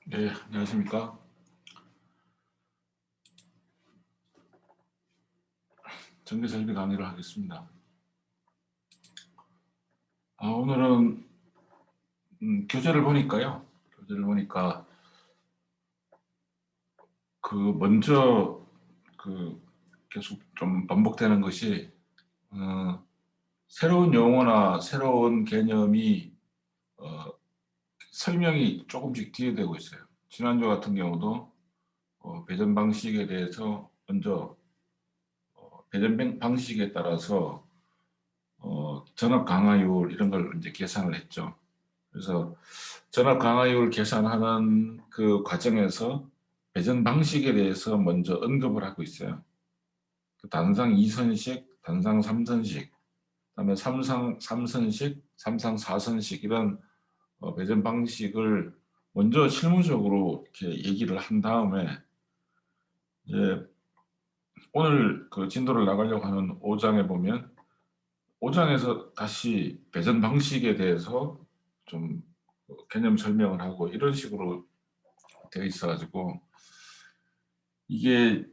네, 안녕하십니까. 전기설비 강의를 하겠습니다. 오늘은 교재를 보니까요. 교재를 보니까 먼저 계속 좀 반복되는 것이 어, 새로운 용어나 새로운 개념이 어, 설명이 조금씩 뒤에 되고 있어요. 지난주 같은 경우도 배전 방식에 대해서 먼저 배전 방식에 따라서 전압 강화율 이런 걸 이제 계산을 했죠. 그래서 전압 강화율 계산하는 그 과정에서 배전 방식에 대해서 먼저 언급을 하고 있어요. 그 단상 2선식, 단상 3선식, 그다음에 삼상 3선식, 삼상 4선식 이런 배전 방식을 먼저 실무적으로 이렇게 얘기를 한 다음에 이제 오늘 그 진도를 나가려고 하는 5장에 보면 5장에서 다시 배전 방식에 대해서 좀 개념 설명을 하고 이런 식으로 되어 있어가지고 이게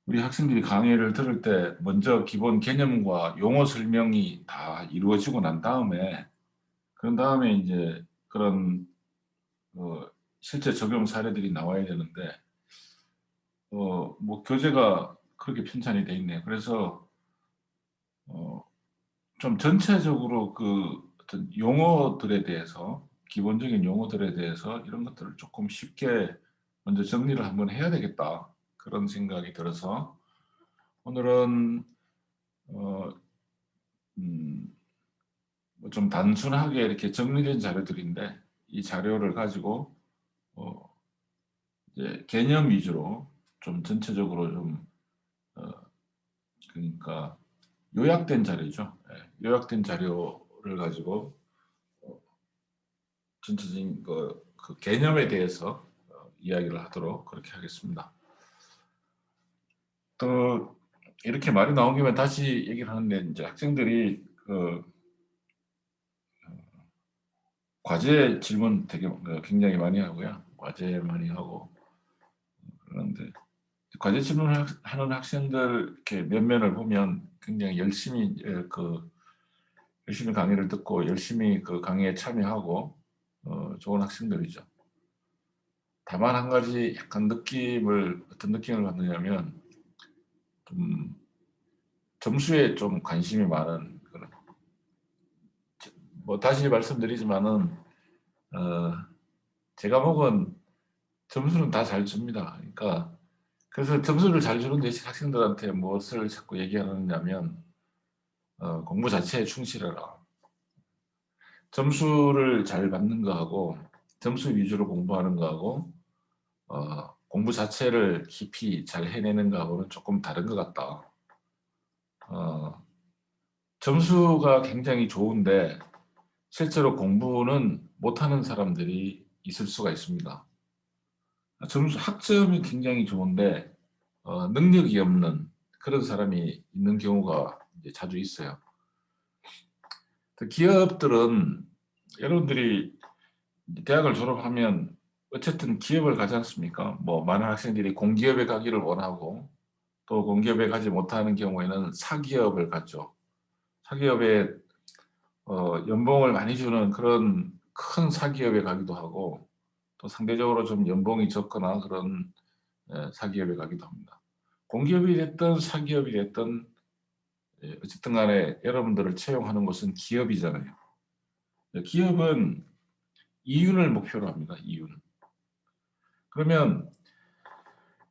우리 학생들이 강의를 들을 때 먼저 기본 개념과 용어 설명이 다 이루어지고 난 다음에 그런 다음에 이제 그런 실제 적용 사례들이 나와야 되는데 뭐 교재가 그렇게 편찬이 돼 있네요. 그래서 어, 좀 전체적으로 그 어떤 용어들에 대해서 기본적인 용어들에 대해서 이런 것들을 조금 쉽게 먼저 정리를 한번 해야 되겠다 그런 생각이 들어서 오늘은 어, 뭐좀 단순하게 이렇게 정리된 자료들인데 이 자료를 가지고 어, 이제 개념 위주로 좀 전체적으로 좀 어, 그러니까 요약된 자료죠. 예, 요약된 자료를 가지고 어, 전체적인 그 개념에 대해서 이야기를 하도록 그렇게 하겠습니다. 또 이렇게 말이 나온 김에 다시 얘기를 하는데 이제 학생들이 그 과제 질문 되게 굉장히 많이 하고요. 과제 많이 하고 그런데 과제 질문을 하는 학생들 이렇게 면면을 보면 굉장히 열심히 열심히 강의를 듣고 열심히 그 강의에 참여하고 좋은 학생들이죠. 다만 한 가지 약간 어떤 느낌을 받느냐면 좀 점수에 좀 관심이 많은 그런 뭐 다시 말씀드리지만은 어, 제 과목은 점수는 다 잘 줍니다. 그러니까 그래서 점수를 잘 주는 대신 학생들한테 무엇을 자꾸 얘기하느냐면 공부 자체에 충실해라. 점수를 잘 받는 거하고 점수 위주로 공부하는 거하고 공부 자체를 깊이 잘 해내는 거하고는 조금 다른 것 같다. 어, 점수가 굉장히 좋은데 실제로 공부는 못하는 사람들이 있을 수가 있습니다. 점수 학점이 굉장히 좋은데 능력이 없는 그런 사람이 있는 경우가 이제 자주 있어요. 기업들은 여러분들이 대학을 졸업하면 어쨌든 기업을 가지 않습니까? 뭐 많은 학생들이 공기업에 가기를 원하고 또 공기업에 가지 못하는 경우에는 사기업을 가죠. 사기업에 연봉을 많이 주는 그런 큰 사기업에 가기도 하고 또 상대적으로 좀 연봉이 적거나 그런 사기업에 가기도 합니다. 공기업이 됐든 사기업이 됐든 어쨌든 간에 여러분들을 채용하는 곳은 기업이잖아요. 기업은 이윤을 목표로 합니다. 이윤. 그러면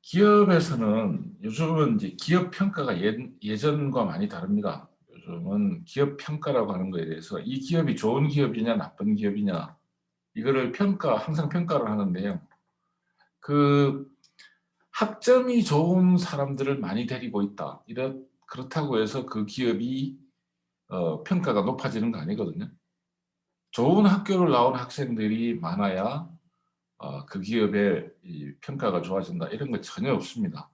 기업에서는 요즘은 이제 기업 평가가 예전과 많이 다릅니다. 요즘은 기업 평가라고 하는 거에 대해서 이 기업이 좋은 기업이냐 나쁜 기업이냐 이거를 항상 평가를 하는데요. 그 학점이 좋은 사람들을 많이 데리고 있다. 그렇다고 해서 그 기업이 평가가 높아지는 거 아니거든요. 좋은 학교를 나온 학생들이 많아야 그 기업의 이 평가가 좋아진다. 이런 거 전혀 없습니다.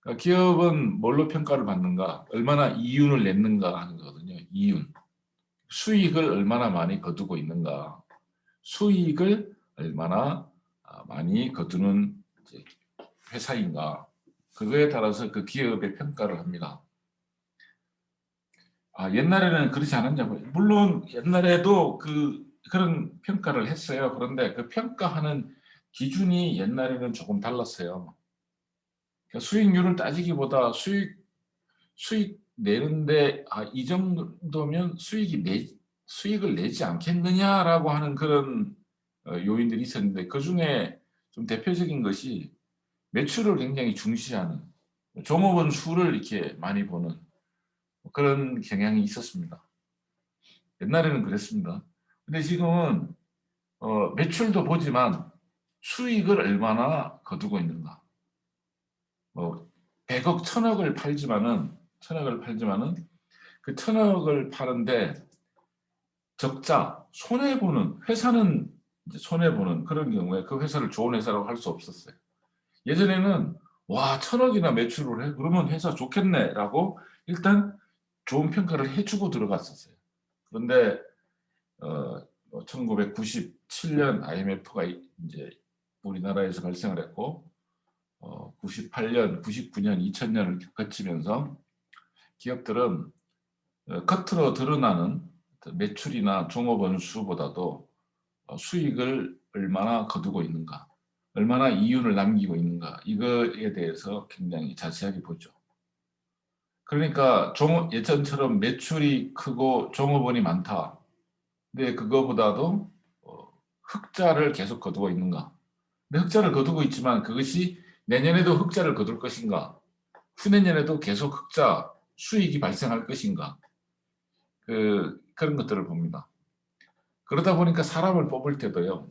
그러니까 기업은 뭘로 평가를 받는가? 얼마나 이윤을 냈는가 하는 거거든요. 이윤. 수익을 얼마나 많이 거두고 있는가. 수익을 얼마나 많이 거두는 이제 회사인가, 그거에 따라서 그 기업의 평가를 합니다. 옛날에는 그렇지 않았냐고요. 물론 옛날에도 그런 평가를 했어요. 그런데 그 평가하는 기준이 옛날에는 조금 달랐어요. 그러니까 수익률을 따지기보다 수익 내는데 이 정도면 수익을 내지 않겠느냐라고 하는 그런 요인들이 있었는데, 그중에 좀 대표적인 것이 매출을 굉장히 중시하는, 종업원 수를 이렇게 많이 보는 그런 경향이 있었습니다. 옛날에는 그랬습니다. 근데 지금은 매출도 보지만 수익을 얼마나 거두고 있는가. 100억, 1000억을 팔지만은 그 1000억을 파는데 적자, 손해보는, 회사는 이제 손해보는 그런 경우에 그 회사를 좋은 회사라고 할 수 없었어요. 예전에는 1000억이나 매출을 해? 그러면 회사 좋겠네라고 일단 좋은 평가를 해주고 들어갔었어요. 그런데 1997년 IMF가 이제 우리나라에서 발생을 했고, 98년, 99년, 2000년을 거치면서 기업들은 겉으로 드러나는 매출이나 종업원 수보다도 수익을 얼마나 거두고 있는가, 얼마나 이윤을 남기고 있는가, 이거에 대해서 굉장히 자세하게 보죠. 그러니까 예전처럼 매출이 크고 종업원이 많다, 근데 그거보다도 흑자를 계속 거두고 있는가. 근데 흑자를 거두고 있지만 그것이 내년에도 흑자를 거둘 것인가, 후내년에도 계속 흑자 수익이 발생할 것인가, 그런 것들을 봅니다. 그러다 보니까 사람을 뽑을 때도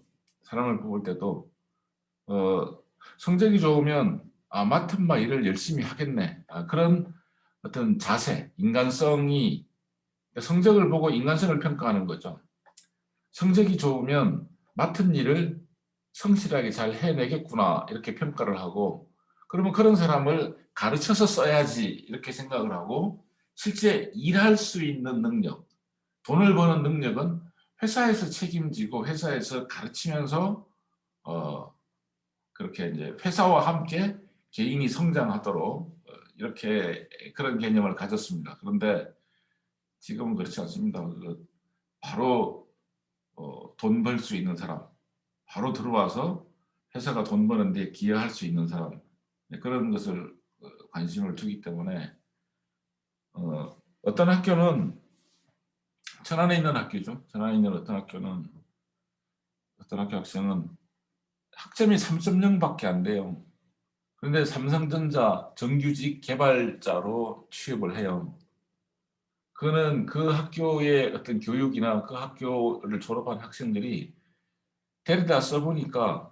성적이 좋으면 맡은 바 일을 열심히 하겠네, 그런 어떤 자세, 인간성이, 성적을 보고 인간성을 평가하는 거죠. 성적이 좋으면 맡은 일을 성실하게 잘 해내겠구나, 이렇게 평가를 하고, 그러면 그런 사람을 가르쳐서 써야지, 이렇게 생각을 하고, 실제 일할 수 있는 능력, 돈을 버는 능력은 회사에서 책임지고 회사에서 가르치면서 그렇게 이제 회사와 함께 개인이 성장하도록 이렇게 그런 개념을 가졌습니다. 그런데 지금은 그렇지 않습니다. 바로 돈 벌 수 있는 사람, 바로 들어와서 회사가 돈 버는 데 기여할 수 있는 사람, 그런 것을 관심을 두기 때문에 어떤 학교는, 천안에 있는 학교죠. 천안에 있는 어떤 학교 학생은 학점이 3.0밖에 안 돼요. 그런데 삼성전자 정규직 개발자로 취업을 해요. 그거는 그 학교의 어떤 교육이나 그 학교를 졸업한 학생들이 데려다 써보니까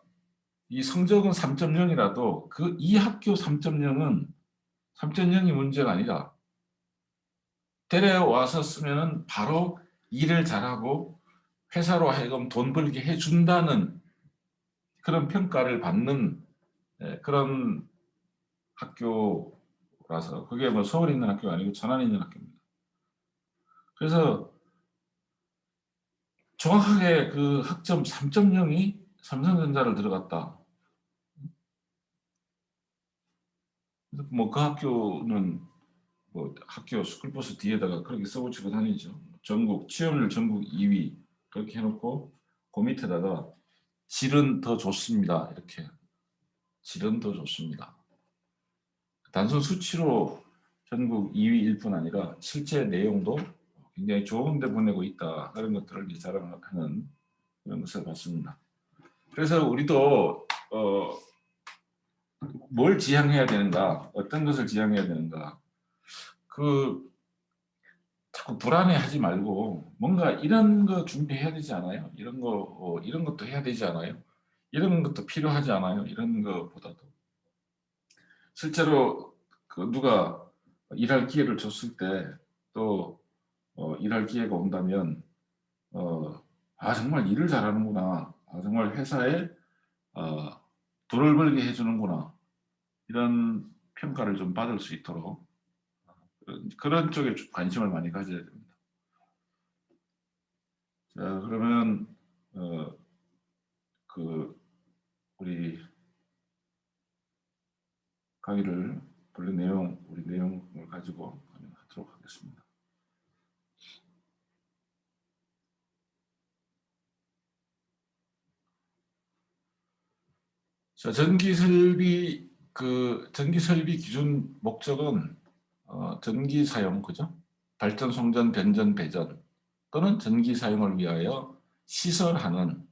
이 성적은 3.0이라도 이 학교 3.0이 문제가 아니라 데려와서 쓰면은 바로 일을 잘하고 회사로 하여금 돈 벌게 해준다는 그런 평가를 받는 그런 학교라서, 그게 뭐 서울에 있는 학교가 아니고 천안에 있는 학교입니다. 그래서 정확하게 그 학점 3.0이 삼성전자를 들어갔다. 뭐 그 학교는 뭐 학교 스쿨버스 뒤에다가 그렇게 써붙이고 다니죠. 취업률 전국 2위 그렇게 해놓고 그 밑에다가 질은 더 좋습니다, 이렇게. 질은 더 좋습니다. 단순 수치로 전국 2위일 뿐 아니라 실제 내용도 굉장히 좋은 데 보내고 있다, 그런 것들을 자랑하는 그런 것을 봤습니다. 그래서 우리도 뭘 지향해야 되는가, 어떤 것을 지향해야 되는가, 자꾸 불안해하지 말고 뭔가 이런 거 준비해야 되지 않아요? 이런 것도 해야 되지 않아요? 이런 것도 필요하지 않아요? 이런 것보다도 실제로 누가 일할 기회를 줬을 때, 또 일할 기회가 온다면 정말 일을 잘하는구나, 정말 회사에 돈을 벌게 해주는구나, 이런 평가를 좀 받을 수 있도록 그런 쪽에 관심을 많이 가져야 됩니다. 자, 그러면 우리 강의를 본래 우리 내용을 가지고 하도록 하겠습니다. 자, 전기 설비 기준 목적은 전기 사용, 그죠? 발전, 송전, 변전, 배전 또는 전기 사용을 위하여 시설하는,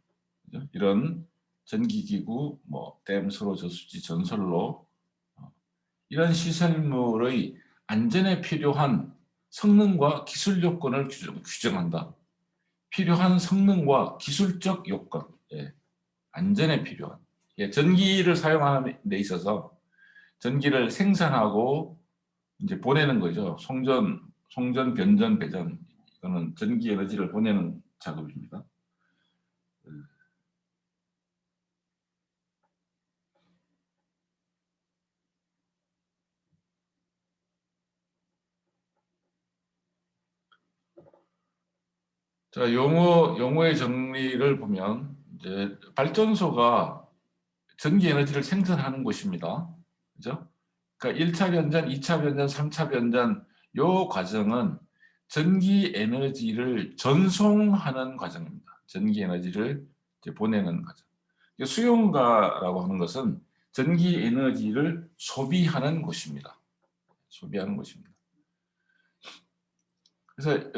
그죠? 이런 전기기구, 뭐 댐, 서로, 저수지, 전선로, 이런 시설물의 안전에 필요한 성능과 기술 요건을 규정한다. 필요한 성능과 기술적 요건, 예, 안전에 필요한. 예, 전기를 사용하는 데 있어서 전기를 생산하고 이제 보내는 거죠. 송전, 변전, 배전. 이거는 전기 에너지를 보내는 작업입니다. 자, 용어의 정리를 보면 이제 발전소가 전기 에너지를 생산하는 곳입니다. 그죠? 그러니까 1차 변전, 2차 변전, 3차 변전 요 과정은 전기 에너지를 전송하는 과정입니다. 전기 에너지를 이제 보내는 과정. 수용가라고 하는 것은 전기 에너지를 소비하는 곳입니다. 소비하는 곳입니다. 그래서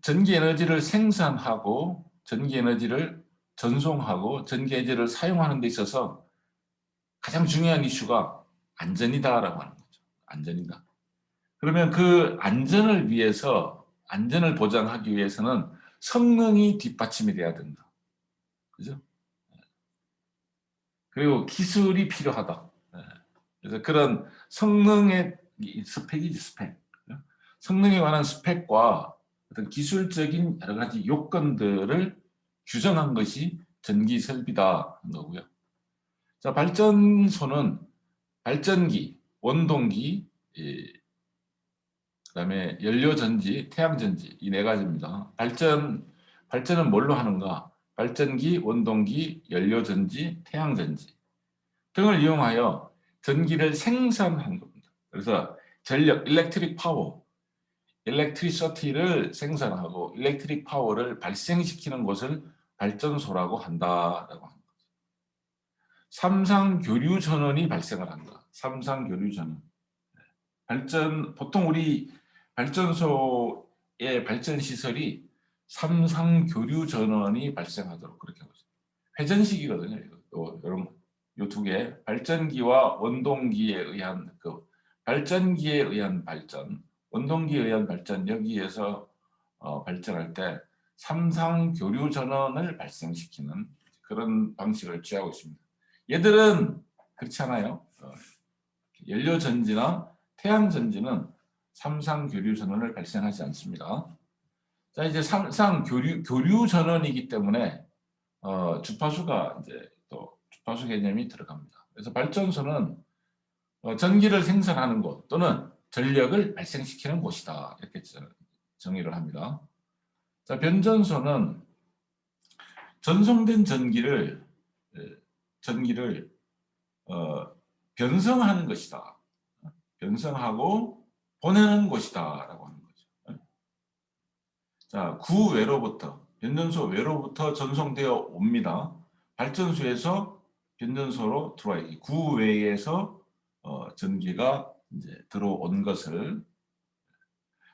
전기 에너지를 생산하고 전기 에너지를 전송하고 전기 에너지를 사용하는 데 있어서 가장 중요한 이슈가 안전이다라고 하는 거죠. 안전이다. 그러면 그 안전을 보장하기 위해서는 성능이 뒷받침이 돼야 된다. 그죠? 그리고 기술이 필요하다. 그래서 그런 성능의 스펙이지, 스펙. 성능에 관한 스펙과 어떤 기술적인 여러 가지 요건들을 규정한 것이 전기 설비다 하는 거고요. 자, 발전소는 발전기, 원동기, 그다음에 연료전지, 태양전지 이 네 가지입니다. 발전은 뭘로 하는가? 발전기, 원동기, 연료전지, 태양전지 등을 이용하여 전기를 생산하는 겁니다. 그래서 전력, 일렉트릭 파워, 일렉트리시티를 생산하고 일렉트릭 파워를 발생시키는 것을 발전소라고 한다라고 합니다. 삼상교류 전원이 발생을 한다. 삼상교류 전원. 보통 우리 발전소의 발전 시설이 삼상교류 전원이 발생하도록 그렇게 하고 있습니다. 회전식이거든요. 이런 요 두 개, 발전기와 원동기에 의한 발전기에 의한 발전, 원동기에 의한 발전, 여기에서 발전할 때 삼상교류 전원을 발생시키는 그런 방식을 취하고 있습니다. 얘들은 그렇지 않아요. 연료전지나 태양전지는 삼상교류 전원을 발생하지 않습니다. 자, 이제 삼상교류 전원이기 때문에 주파수가 이제 또 주파수 개념이 들어갑니다. 그래서 발전소는 전기를 생산하는 곳 또는 전력을 발생시키는 곳이다. 이렇게 정의를 합니다. 자, 변전소는 전송된 전기를 변성하는 것이다. 변성하고 보내는 곳이다라고 하는 거죠. 자, 변전소 외로부터 전송되어 옵니다. 발전소에서 변전소로 들어와요. 구외에서 전기가 이제 들어온 것을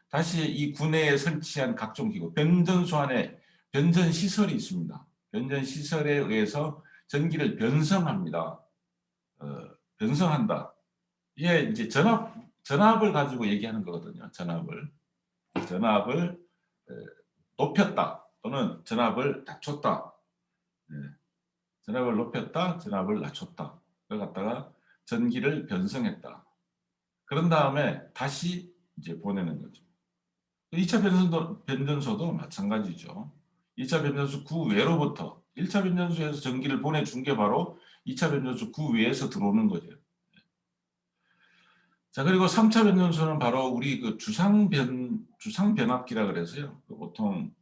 다시 이 구내에 설치한 각종 기구, 변전소 안에 변전 시설이 있습니다. 변전 시설에 의해서 전기를 변성합니다. 변성한다. 이게 이제 전압을 가지고 얘기하는 거거든요. 전압을 높였다 또는 전압을 낮췄다. 전압을 높였다, 전압을 낮췄다. 그걸 갖다가 전기를 변성했다. 그런 다음에 다시 이제 보내는 거죠. 2차 변전소도 마찬가지죠. 2차 변전소 구외로부터 1차 변전소에서 전기를 보내준 게 바로 2차 변전소 구외에서 들어오는 거죠. 자, 그리고 3차 변전소는 바로 우리 주상변압기라 그래서요. 보통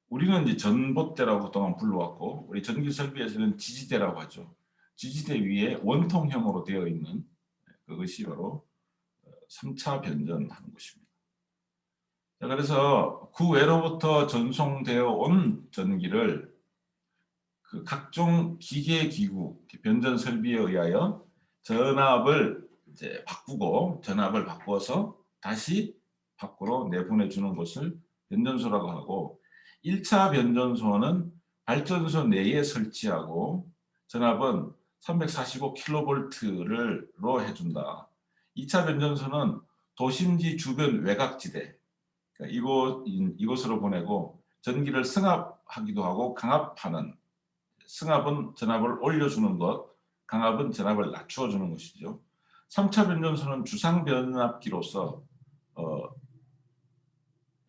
우리는 이제 전봇대라고 그동안 불러왔고 우리 전기 설비에서는 지지대라고 하죠. 지지대 위에 원통형으로 되어 있는 그것이 바로 3차 변전하는 것입니다. 자, 그래서 그 외로부터 전송되어 온 전기를 그 각종 기계 기구 변전 설비에 의하여 전압을 이제 바꾸고 전압을 바꿔서 다시 밖으로 내보내 주는 것을 변전소라고 하고 1차 변전소는 발전소 내에 설치하고 전압은 345kV로 해준다. 2차 변전소는 도심지 주변 외곽지대 그러니까 이곳으로 보내고 전기를 승합하기도 하고 강압하는 승합은 전압을 올려주는 것, 강압은 전압을 낮추어주는 것이죠. 3차 변전소는 주상 변압기로서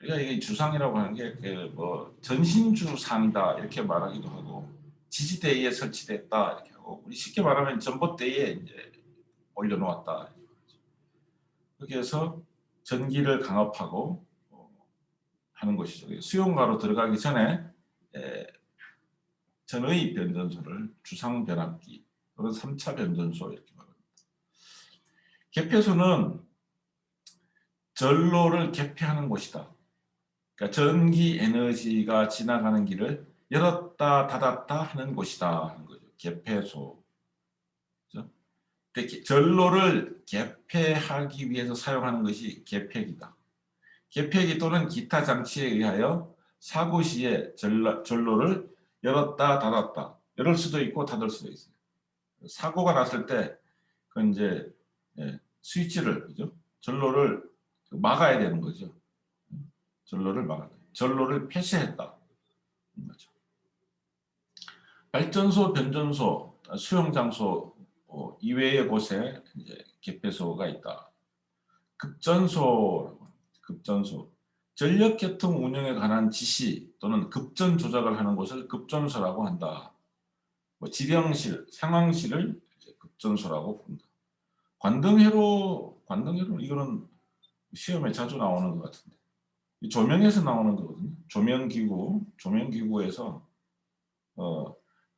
우리가 이게 주상이라고 하는 게 뭐 전신주상이다 이렇게 말하기도 하고 지지대에 설치됐다 이렇게 하고 우리 쉽게 말하면 전봇대에 이제 올려놓았다 그렇게 해서 전기를 강압하고 하는 것이죠. 수용가로 들어가기 전에 전의 변전소를 주상 변압기 또는 3차 변전소 이렇게 말합니다. 개폐소는 전로를 개폐하는 곳이다. 그러니까 전기 에너지가 지나가는 길을 열었다 닫았다 하는 곳이다 하는 거죠. 개폐소. 그렇죠? 전로를 개폐하기 위해서 사용하는 것이 개폐기다. 개폐기 또는 기타 장치에 의하여 사고 시에 전로를 열었다 닫았다 열을 수도 있고 닫을 수도 있어요. 사고가 났을 때 그건 이제 스위치를 그죠? 전로를 막아야 되는 거죠. 전로를 막아야 돼. 전로를 폐쇄했다. 거죠. 발전소, 변전소, 수용 장소 이외의 곳에 이제 개폐소가 있다. 급전소, 전력계통 운영에 관한 지시 또는 급전 조작을 하는 곳을 급전소라고 한다. 뭐 지령실, 상황실을 급전소라고 부른다. 관등회로 이거는 시험에 자주 나오는 것 같은데 조명에서 나오는 거거든요. 조명기구에서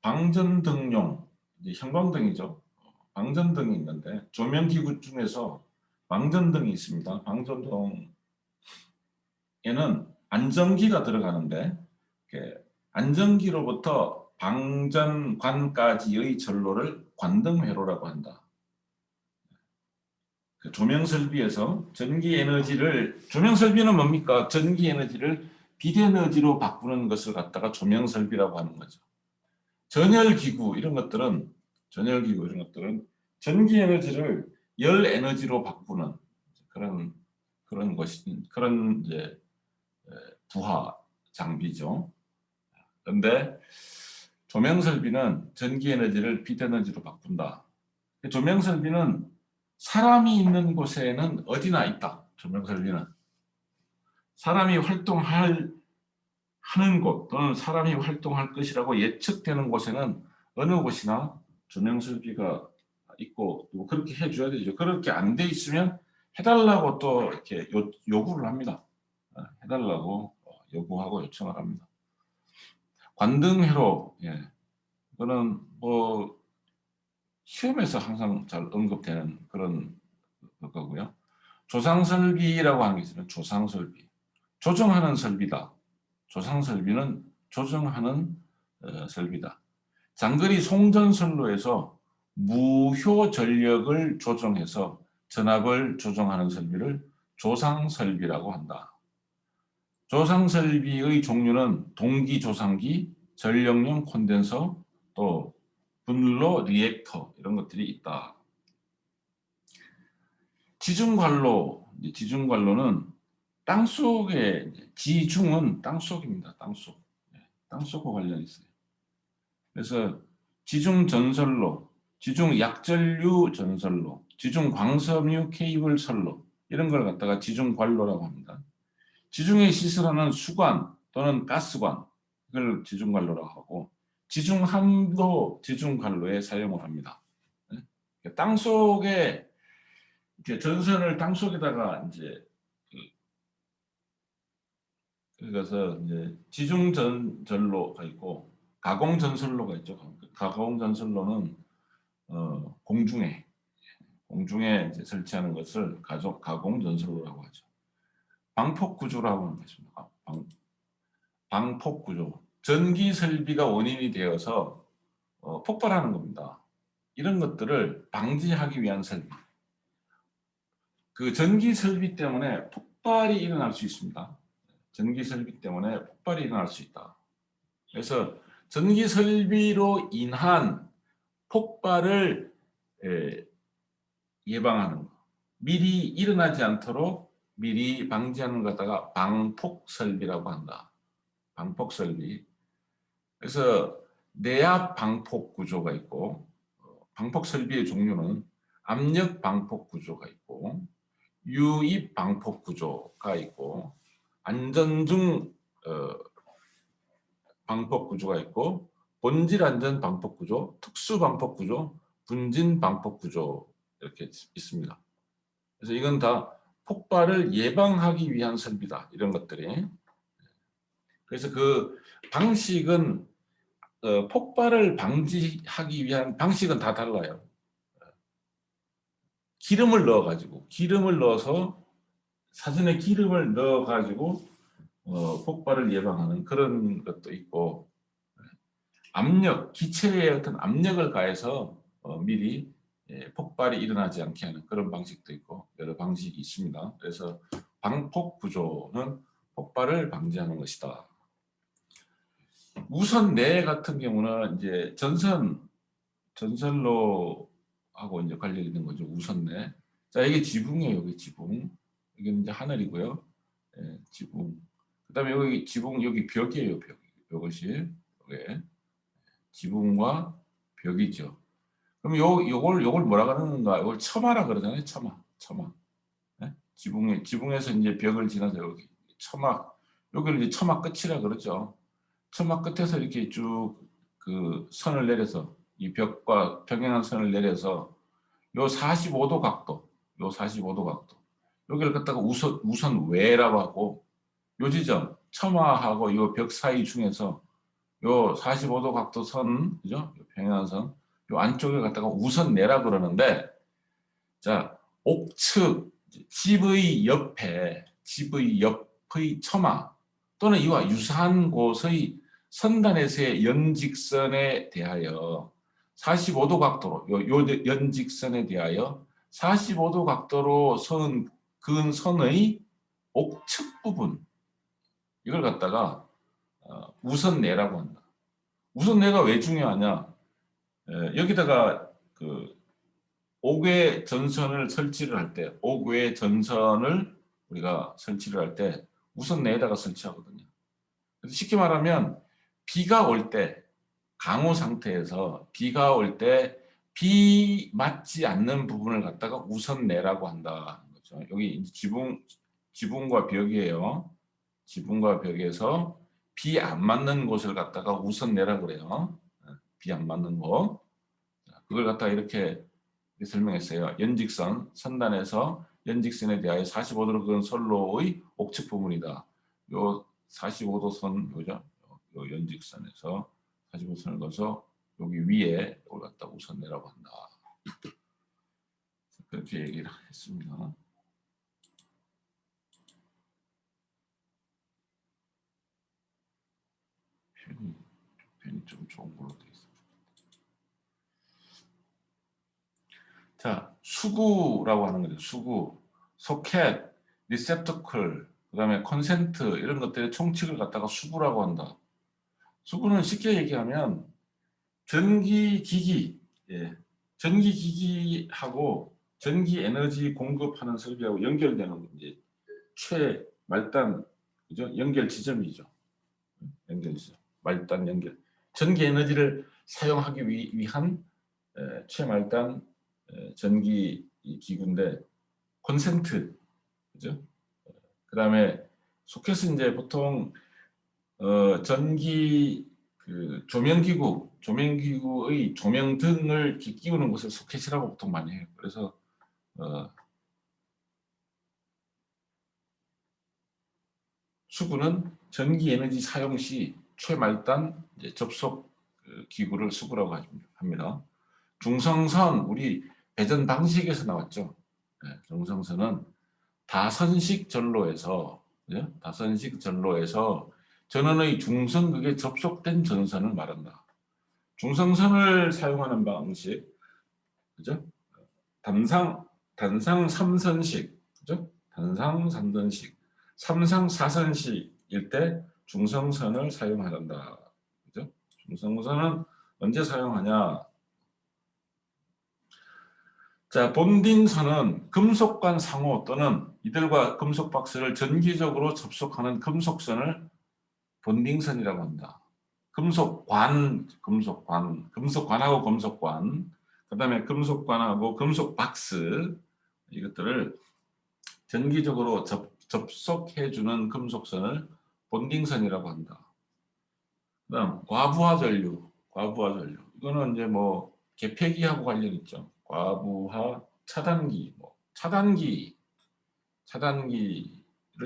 방전등용, 형광등이죠. 방전등이 있는데 조명기구 중에서 방전등이 있습니다. 방전등에는 안전기가 들어가는데 안전기로부터 방전관까지의 전로를 관등회로라고 한다. 조명 설비에서 전기 에너지를 전기 에너지를 빛 에너지로 바꾸는 것을 갖다가 조명 설비라고 하는 거죠. 전열기구 이런 것들은 전기 에너지를 열 에너지로 바꾸는 그런 이제 부하 장비죠. 그런데 조명 설비는 전기 에너지를 빛 에너지로 바꾼다. 조명 설비는 사람이 있는 곳에는 어디나 있다. 조명 설비는 사람이 활동하는 곳 또는 사람이 활동할 것이라고 예측되는 곳에는 어느 곳이나 조명 설비가 있고 또 그렇게 해줘야 되죠. 그렇게 안 돼 있으면 해달라고 또 이렇게 요구를 합니다. 해달라고 요구하고 요청을 합니다. 관등회로, 이거는 뭐 시험에서 항상 잘 언급되는 그런 거고요. 조상설비라고 하는 게 있어요. 조상설비. 조정하는 설비다. 조상설비는 조정하는 설비다. 장거리 송전선로에서 무효 전력을 조정해서 전압을 조정하는 설비를 조상설비라고 한다. 조상설비의 종류는 동기조상기, 전력용 콘덴서, 또 분로 리액터 이런 것들이 있다. 지중관로는 땅속에 지중은 땅속입니다. 땅속과 관련이 있어요. 그래서 지중전선로, 지중약전류 전선로, 지중광섬유 케이블 선로 이런 걸 갖다가 지중관로라고 합니다. 지중에 시설하는 수관 또는 가스관 이걸 지중관로라고 하고 지중함도 지중관로에 사용을 합니다. 땅속에 전선을 땅속에다가 이제 그래서 이제 지중 전로가 있고 가공 전선로가 있죠. 가공 전선로는 공중에 이제 설치하는 것을 가공 전선로라고 하죠. 방폭 구조라고 하는 것입니다. 방폭 구조. 전기 설비가 원인이 되어서 폭발하는 겁니다. 이런 것들을 방지하기 위한 설비. 그 전기 설비 때문에 폭발이 일어날 수 있습니다. 전기 설비 때문에 폭발이 일어날 수 있다. 그래서 전기 설비로 인한 폭발을 예방하는 것, 미리 일어나지 않도록 미리 방지하는 것 갖다가 방폭 설비라고 한다. 방폭 설비. 그래서 내압 방폭 구조가 있고 방폭 설비의 종류는 압력 방폭 구조가 있고 유입 방폭 구조가 있고 안전 중 방폭 구조가 있고 본질 안전 방폭 구조, 특수 방폭 구조, 분진 방폭 구조 이렇게 있습니다. 그래서 이건 다 폭발을 예방하기 위한 설비다. 이런 것들이. 그래서 그 방식은 폭발을 방지하기 위한 방식은 다 달라요. 기름을 넣어서 사전에 기름을 넣어가지고 폭발을 예방하는 그런 것도 있고 압력, 기체에 어떤 압력을 가해서 미리 폭발이 일어나지 않게 하는 그런 방식도 있고 여러 방식이 있습니다. 그래서 방폭 구조는 폭발을 방지하는 것이다. 우선 내 같은 경우는 이제 전선로하고 이제 관련 있는 거죠. 우선내. 자, 이게 지붕이에요. 여기 지붕. 이게 이제 하늘이고요. 지붕. 그다음에 여기 지붕 여기 벽이에요. 벽. 이것이 이게 지붕과 벽이죠. 그럼 요걸 뭐라 그러는가? 이걸 처마라 그러잖아요. 처마. 네? 지붕에서 이제 벽을 지나서 여기 처마. 여기를 이제 처마 끝이라 그러죠. 처마 끝에서 이렇게 쭉 그 선을 내려서 이 벽과 평행한 선을 내려서 요 45도 각도, 여기를 갖다가 우선 외라고 하고 요 지점 처마하고 요 벽 사이 중에서 요 45도 각도 선, 그죠? 평행한 선, 요 안쪽에 갖다가 우선 내라 그러는데, 자, 옥측, 집의 옆의 처마 또는 이와 유사한 곳의 선단에서의 연직선에 대하여 45도 각도로, 요 연직선에 대하여 45도 각도로 그은 선의 옥측 부분, 이걸 갖다가 우선내라고 한다. 우선내가 왜 중요하냐? 여기다가 그 옥외 전선을 설치를 할 때, 옥외 전선을 우리가 설치를 할 때 우선내에다가 설치하거든요. 그래서 쉽게 말하면 비가 올 때, 강우 상태에서 비가 올 때 비 맞지 않는 부분을 갖다가 우선내라고 한다. 그렇죠? 여기 지붕과 벽이에요. 지붕과 벽에서 비 안 맞는 곳을 갖다가 우선내라 그래요. 비 안 맞는 곳. 그걸 갖다가 이렇게 설명했어요. 선단에서 연직선에 대하여 45도로 그은 선로의 옥측 부분이다. 요 45도 선, 요죠? 요 연직선에서 45도 선을 그어서 여기 위에 이걸 갖다 우선내라고 한다. 그렇게 얘기를 했습니다. 편이 좀 좋은 걸로 되어 있습니다. 자, 수구라고 하는 거죠. 수구, 소켓, 리셉터클, 그다음에 컨센트 이런 것들의 총칙을 갖다가 수구라고 한다. 수구는 쉽게 얘기하면 전기기기, 전기기기하고 전기 에너지 공급하는 설비하고 연결되는 이제 최말단, 그죠? 연결 지점이죠. 연결 지점, 말단 연결. 전기 에너지를 사용하기 위한 최말단 전기 기구인데 콘센트, 그죠? 그다음에 소켓은 이제 보통 전기 그 조명기구의 조명등을 끼우는 것을 소켓이라고 보통 많이 해요. 그래서 수구는 전기 에너지 사용 시 최말단 접속 기구를 수구라고 합니다. 중성선 우리 배전 방식에서 나왔죠. 중성선은 다선식 전로에서 다선식 전로에서 전원의 중성극에 접속된 전선을 말한다. 중성선을 사용하는 방식, 그죠? 단상 3선식, 그죠? 단상 3선식, 삼상 4선식일 때 중성선을 사용한다. 그죠? 중성선은 언제 사용하냐? 자, 본딩선은 금속관 상호 또는 이들과 금속 박스를 전기적으로 접속하는 금속선을 본딩선이라고 한다. 금속관하고 금속관, 그 다음에 금속관하고 금속 박스 이것들을 전기적으로 접속해주는 금속선을 본딩선이라고 한다. 그 다음 과부하 전류. 이거는 이제 뭐 개폐기하고 관련 있죠. 과부하 차단기, 차단기를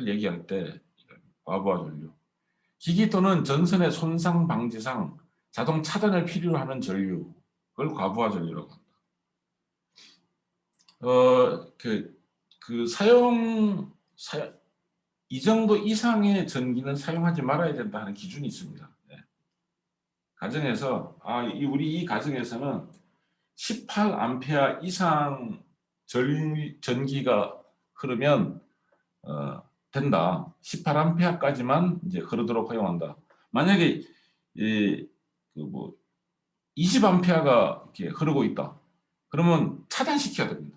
얘기할 때 과부하 전류. 기기 또는 전선의 손상 방지상 자동 차단을 필요로 하는 전류, 그걸 과부하 전류라고 합니다. 이 정도 이상의 전기는 사용하지 말아야 된다 하는 기준이 있습니다. 네. 가정에서 우리 이 가정에서는 18A 이상 전기가 흐르면 된다. 18A까지만 이제 흐르도록 허용한다. 만약에 20A가 이렇게 흐르고 있다. 그러면 차단시켜야 됩니다.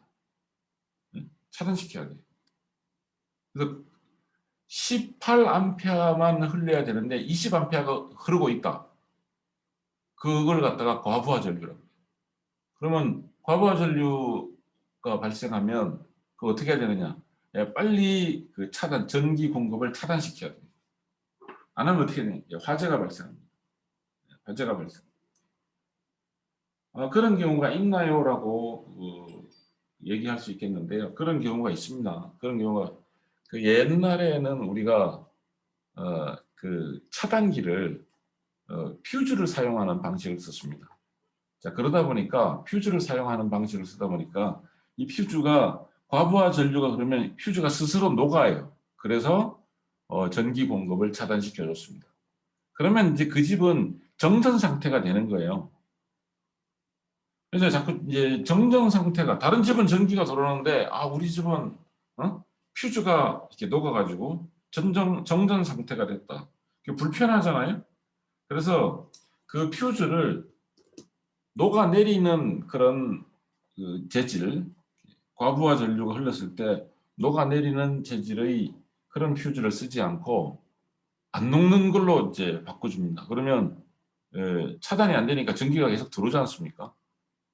차단시켜야 돼. 그래서 18A만 흘려야 되는데 20A가 흐르고 있다. 그걸 갖다가 과부하 전류라고 해요. 그러면 과부하 전류가 발생하면 그 어떻게 해야 되느냐? 빨리 그 전기 공급을 차단시켜야 돼요. 안 하면 어떻게 되냐? 화재가 발생합니다. 화재가 발생. 그런 경우가 있나요?라고 얘기할 수 있겠는데요. 그런 경우가 있습니다. 그런 경우가 그 옛날에는 우리가 그 차단기를 퓨즈를 사용하는 방식을 썼습니다. 자, 그러다 보니까 퓨즈를 사용하는 방식을 쓰다 보니까 이 퓨즈가 과부하 전류가 그러면 퓨즈가 스스로 녹아요. 그래서 전기 공급을 차단시켜 줬습니다. 그러면 이제 그 집은 정전 상태가 되는 거예요. 그래서 자꾸 이제 정전 상태가 다른 집은 전기가 들어오는데 우리 집은 퓨즈가 이렇게 녹아가지고 정전 상태가 됐다. 불편하잖아요. 그래서 그 퓨즈를 녹아내리는 그런 그 재질, 과부하 전류가 흘렀을 때 녹아내리는 재질의 그런 퓨즈를 쓰지 않고 안 녹는 걸로 이제 바꿔줍니다. 그러면 차단이 안 되니까 전기가 계속 들어오지 않습니까?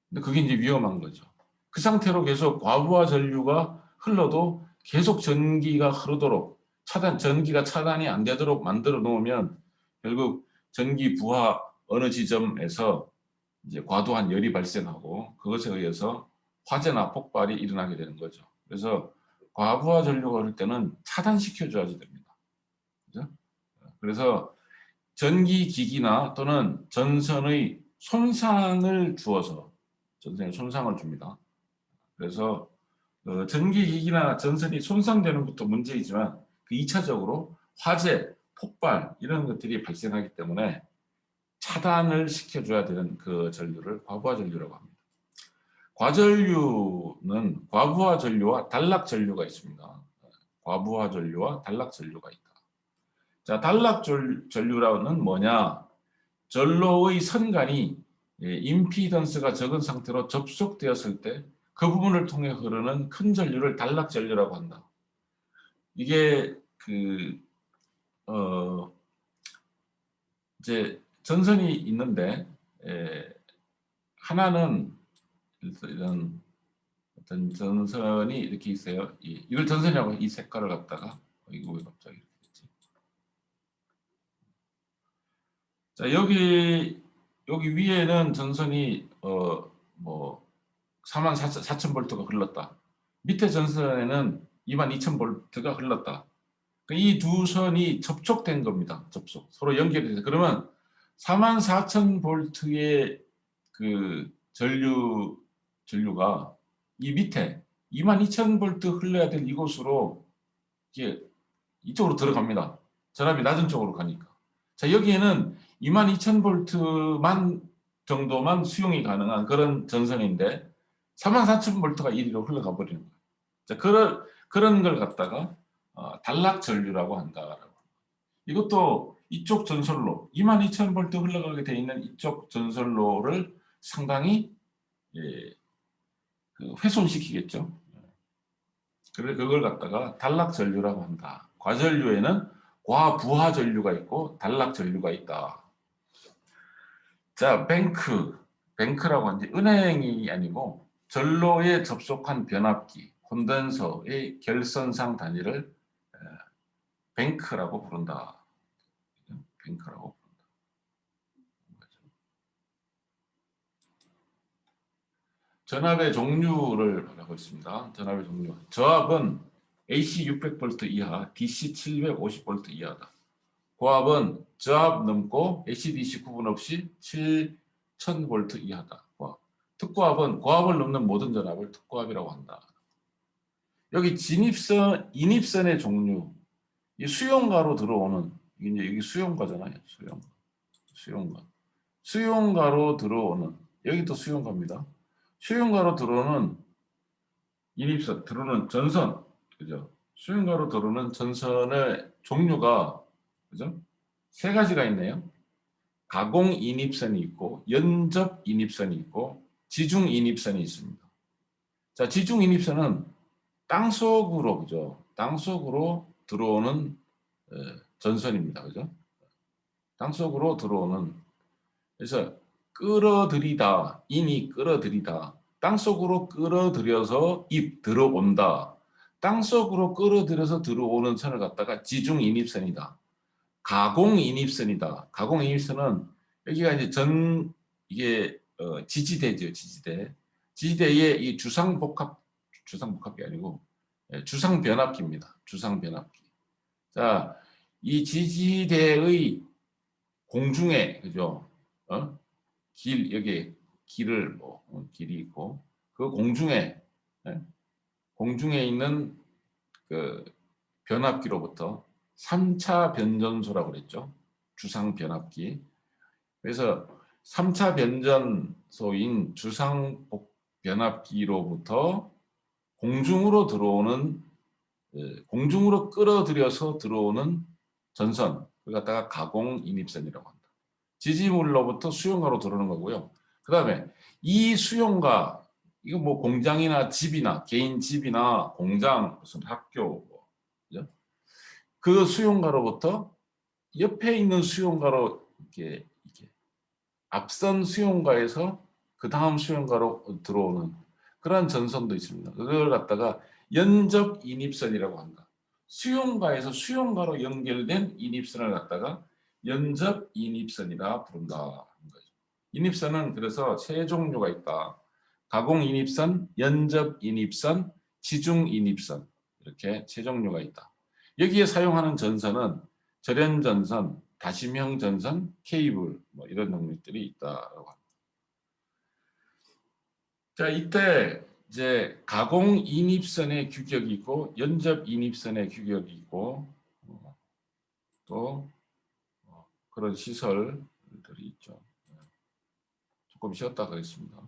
근데 그게 이제 위험한 거죠. 그 상태로 계속 과부하 전류가 흘러도 계속 전기가 흐르도록 전기가 차단이 안 되도록 만들어 놓으면 결국 전기 부하 어느 지점에서 이제 과도한 열이 발생하고 그것에 의해서 화재나 폭발이 일어나게 되는 거죠. 그래서 과부하 전류가 흐를 때는 차단시켜 줘야지 됩니다. 그죠? 그래서 전기 기기나 또는 전선의 손상을 주어서 전선에 손상을 줍니다. 그래서 전기기기나 전선이 손상되는 것도 문제이지만 그 2차적으로 화재, 폭발 이런 것들이 발생하기 때문에 차단을 시켜줘야 되는 그 전류를 과부하 전류라고 합니다. 과전류는 과부하 전류와 단락 전류가 있습니다. 과부하 전류와 단락 전류가 있다. 자, 단락 전류라는 뭐냐? 전로의 선간이 임피던스가 적은 상태로 접속되었을 때 그 부분을 통해 흐르는 큰 전류를 단락 전류라고 한다. 이게 이제 전선이 있는데 하나는 이런 어떤 전선이 이렇게 있어요. 이걸 전선이라고 이 색깔을 갖다가 이거 왜 갑자기 이렇게 됐지? 자, 여기 위에는 전선이 뭐 44,000 볼트가 흘렀다. 밑에 전선에는 22,000 볼트가 흘렀다. 이 두 선이 접촉된 겁니다. 접촉. 서로 연결이 돼서. 그러면 44,000볼트의 그 전류가 이 밑에 22,000볼트 흘러야 될 이곳으로 이게 이쪽으로 들어갑니다. 전압이 낮은 쪽으로 가니까. 자, 여기에는 22,000볼트만 정도만 수용이 가능한 그런 전선인데 44,000볼트가 이리로 흘러가 버리는 거예요. 자, 그런 걸 갖다가 단락 전류라고 한다라고. 이것도 이쪽 전선로 22,000볼트 흘러가게 돼 있는 이쪽 전선로를 상당히 훼손시키겠죠. 그래 그걸 갖다가 단락 전류라고 한다. 과전류에는 과부하 전류가 있고 단락 전류가 있다. 자, 뱅크라고 하는지 은행이 아니고 전로에 접속한 변압기, 콘덴서의 결선상 단위를 뱅크라고 부른다. 뱅크라고 부른다. 전압의 종류를 말하고 있습니다. 전압의 종류. 저압은 AC 600V 이하, DC 750V 이하다. 고압은 저압 넘고 AC/DC 구분 없이 7,000V 이하다. 특고압은 고압을 넘는 모든 전압을 특고압이라고 한다. 여기 진입선, 인입선의 종류, 이 수용가로 들어오는 이제 여기 수용가잖아요. 수용가로 들어오는 여기 또 수용가입니다. 수용가로 들어오는 인입선 들어오는 전선, 그죠? 수용가로 들어오는 전선의 종류가 그죠? 세 가지가 있네요. 가공 인입선이 있고 연접 인입선이 있고 지중 인입선이 있습니다. 자, 지중 인입선은 땅속으로 그죠? 땅속으로 들어오는 전선입니다. 그죠? 땅속으로 들어오는 그래서 끌어들이다 인이 끌어들이다 땅속으로 끌어들여서 입 들어온다. 땅속으로 끌어들여서 들어오는 선을 갖다가 지중 인입선이다. 가공 인입선이다. 가공 인입선은 여기가 이제 이게 지지대죠. 지지대의 이 주상복합이 아니고 주상변압기입니다. 주상변압기. 자, 이 지지대의 공중에 그죠? 여기 길을 길이 있고 그 공중에 있는 그 변압기로부터 3차 변전소라고 그랬죠. 주상 변압기. 그래서 3차 변전소인 주상 변압기로부터 공중으로 끌어들여서 들어오는 전선, 그걸 갖다가 가공 인입선이라고 합니다. 지지물로부터 수용가로 들어오는 거고요. 그 다음에 이 수용가, 이거 뭐 공장이나 집이나 개인 집이나 공장, 무슨 학교, 그죠? 그 수용가로부터 옆에 있는 수용가로 이렇게 앞선 수용가에서 그 다음 수용가로 들어오는 그런 전선도 있습니다. 그걸 갖다가 연접 인입선이라고 한다. 수용가에서 수용가로 연결된 인입선을 갖다가 연접 인입선이라 부른다. 인입선은 그래서 세 종류가 있다. 가공 인입선, 연접 인입선, 지중 인입선 이렇게 세 종류가 있다. 여기에 사용하는 전선은 절연전선, 다심형 전선, 케이블 뭐 이런 종류들이 있다라고 합니다. 자, 이때 이제 가공 인입선의 규격이 있고 연접 인입선의 규격이 있고 또 그런 시설들이 있죠. 조금 쉬었다 가겠습니다.